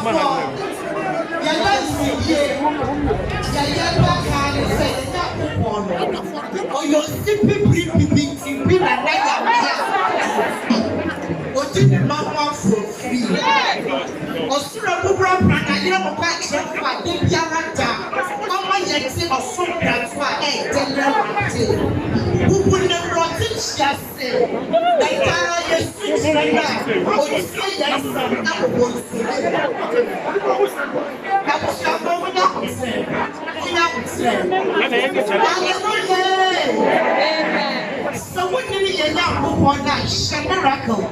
So what do you know? Miracle.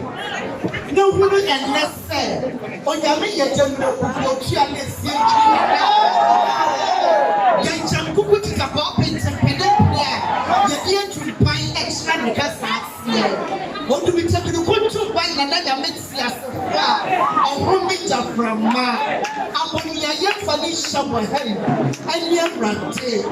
No woman and less said. Oh, you mean you're just not what do we take the good to buy another mixer? Oh, meet from ma. I'm on your young Felicia, my head, and you're ranting.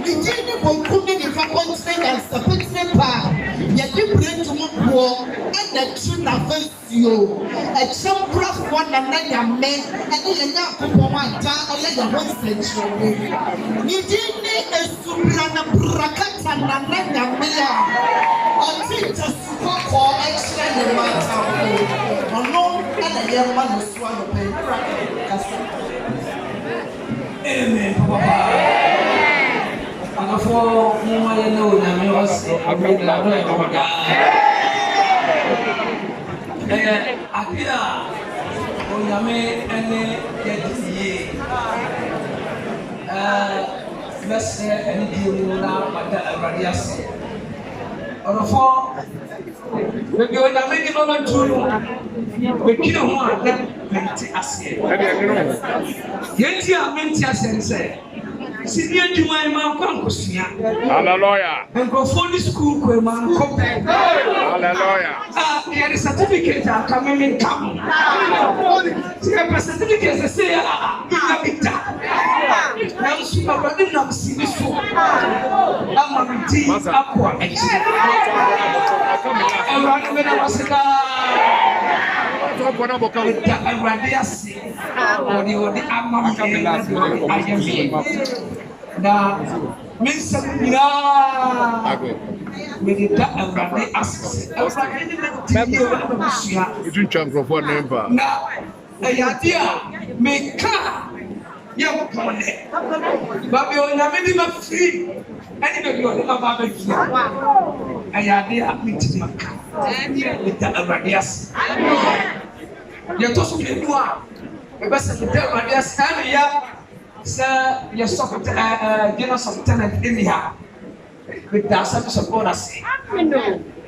We didn't go cooking if I want to say and support the bar. Yet you bring to my war and the truth of you. A chump rough one another man, and you're not for one time or let the 1 century. You didn't need a Subrana Brakata and another man. Until just for extra in my town. Or no, and a young man was swallowed. Amen, Papa. And for more, you know, I was a big ladder. Apia, oh, Yame, and get let's say, and you now, but the radius. Or for maybe when I make it over to we kill one, then plenty as yet. Yet, I meant to say, Senior to my man, hallelujah. And go for the school, man, hallelujah. There is a certificate coming in town. See, a certificate, they say, I'm super running up, see this for I'm a routine aqua. I'm running when I was now, Miss Sabina, we did that and Randy asks. I was like, you didn't jump from one number. Now, a idea may come. Young pony, but you are not free. Anybody on the barbecue. I idea meets my car with the radius. You're talking to me. The best of the radius, and sir, you're stopping dinner some tenant in here with the service of God. I say,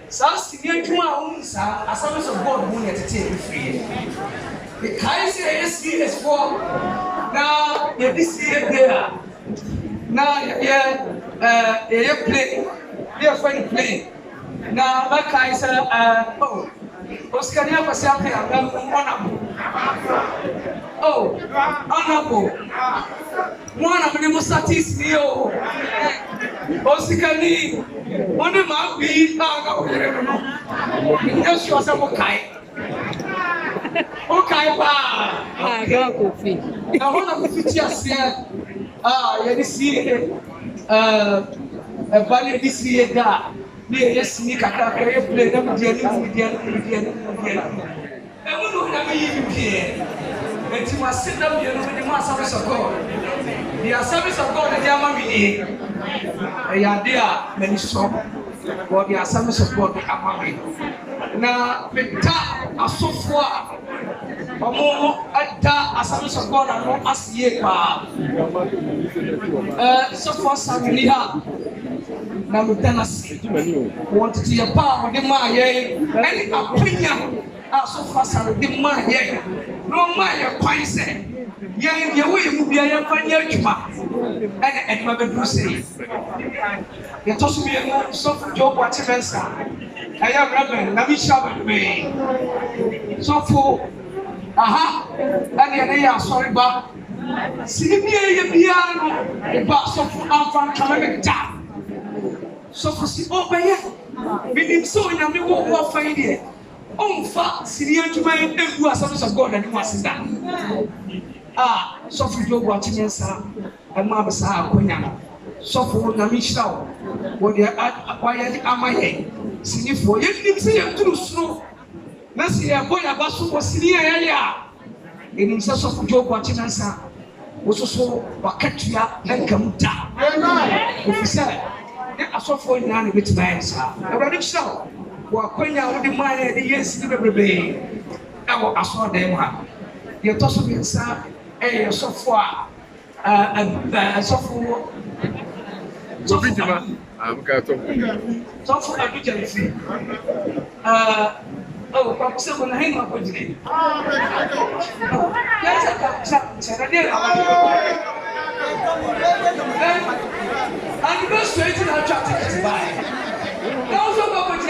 so, senior to my own, sir, a service of God won't get to take free. The Kaiser is for now, you're this year there. Now, you're playing, you're funny playing. Now, my Kaiser, oh, Oscar, you have a sample of honorable. Oh, honorable. One of the most satisfied. Oscar, one of my feet, yes, you are some okay. Okay, I got coffee. Now, one of the features here, you see, a value this year. Yes, Nick, I can't play them again. I won't know how you here. And you must sit down here with the service of God. The service of God, the Yamami, a dear many strong, or the service of God, the Amami. Now, the ta are so far. A service of God, and not as ye. So far, Samia. Now, Tennessee wanted to your power, the Maya, any opinion so fast as the Maya. No Maya, quite say, yeah, your way will be a funny and my bedroom say. You told me a soft job, whatever. I have Reverend Navisha way. So for and they are sorry, but see me a piano, but so for coming down. So for see over here, meaning so in a new war find it. On fact, Syrian to my who are service of God and who has done. sɔfo Job Akyinyensa ɛma bɛsa akonya no sɔfo na mehyira wo wɔde wayɛ ama yɛn sinifoɔ yɛnim sɛ yɛnturu soro na sɛ yɛbɔ yɛaba so wɔ sini a yɛyɛ a yɛnim sɛ sɔfo Job Akyinyensa wo soso wakatua ɛnkam da ɛfiri sɛ ne asɔfoɔ nyinaa ne bɛtumi ayɛ saa awurade hyira wo wɔ akonya a wode maa yɛ de yɛ sini bebrebee ɛwɔ asɔredan mu ha yɛtɔ so mmiɛnsa ɛyɛ sɔfo a sɔfo Abidjanfi kwa kusema na hino hapo jini yasa kabisa and go straight to the traffic to buy those who go with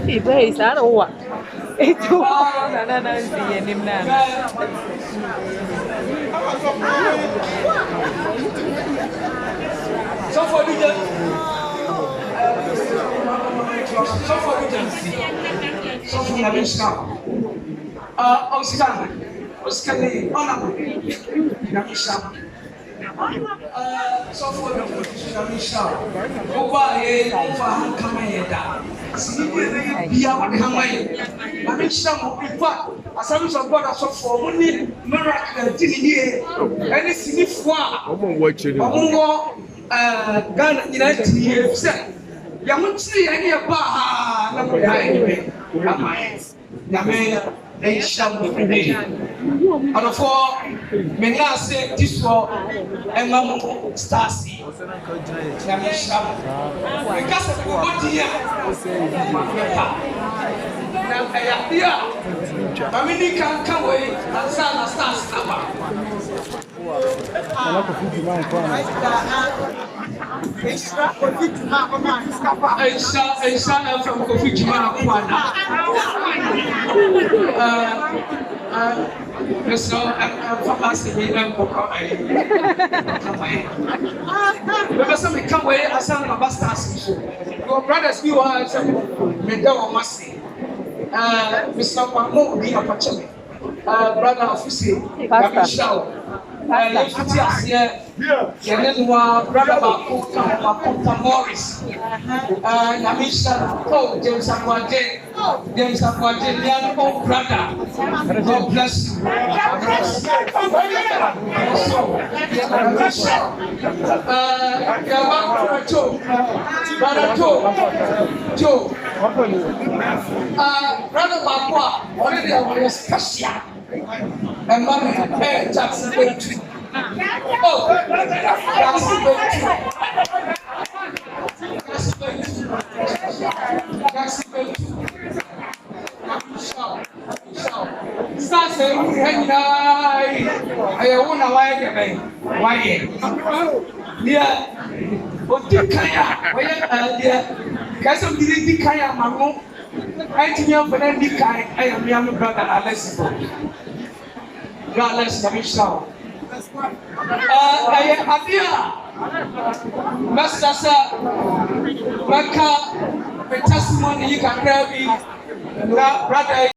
Ibe sana uwa. Itu na siya nimna. So for Oscar, so for the Michelle, over a Kamada, see beyond Kamay. I mean, some of people, as some of God, so for only miracle, any significant watching Ghana United years. You won't see any of they shall be ready. And for many are saying this for Emma Stasi. Because of what here, now I am here. Family can come away and sell a Stars. Extra from Kofi Juma. So from us, we don't go. Because we come away as some of us stars. Your brothers, you are Medal Massey. Mr. Pamo, the opportunity. Brother of Pastor. Brother Bakuta Morris, Namisha, James Akwaje, young old brother. God bless you. Joe. Brother Bakwa, already a special. And mommy, Jackson Bay. Oh, Jackson Bay. Start saying, hey, I want to why? Yeah, but the Kaya, yeah, Castle did the Kaya Mamu. I think you're for them, I am young brother, Alex. God bless the Michelle. I am here. Master, Maka, the testimony you can tell me, brother.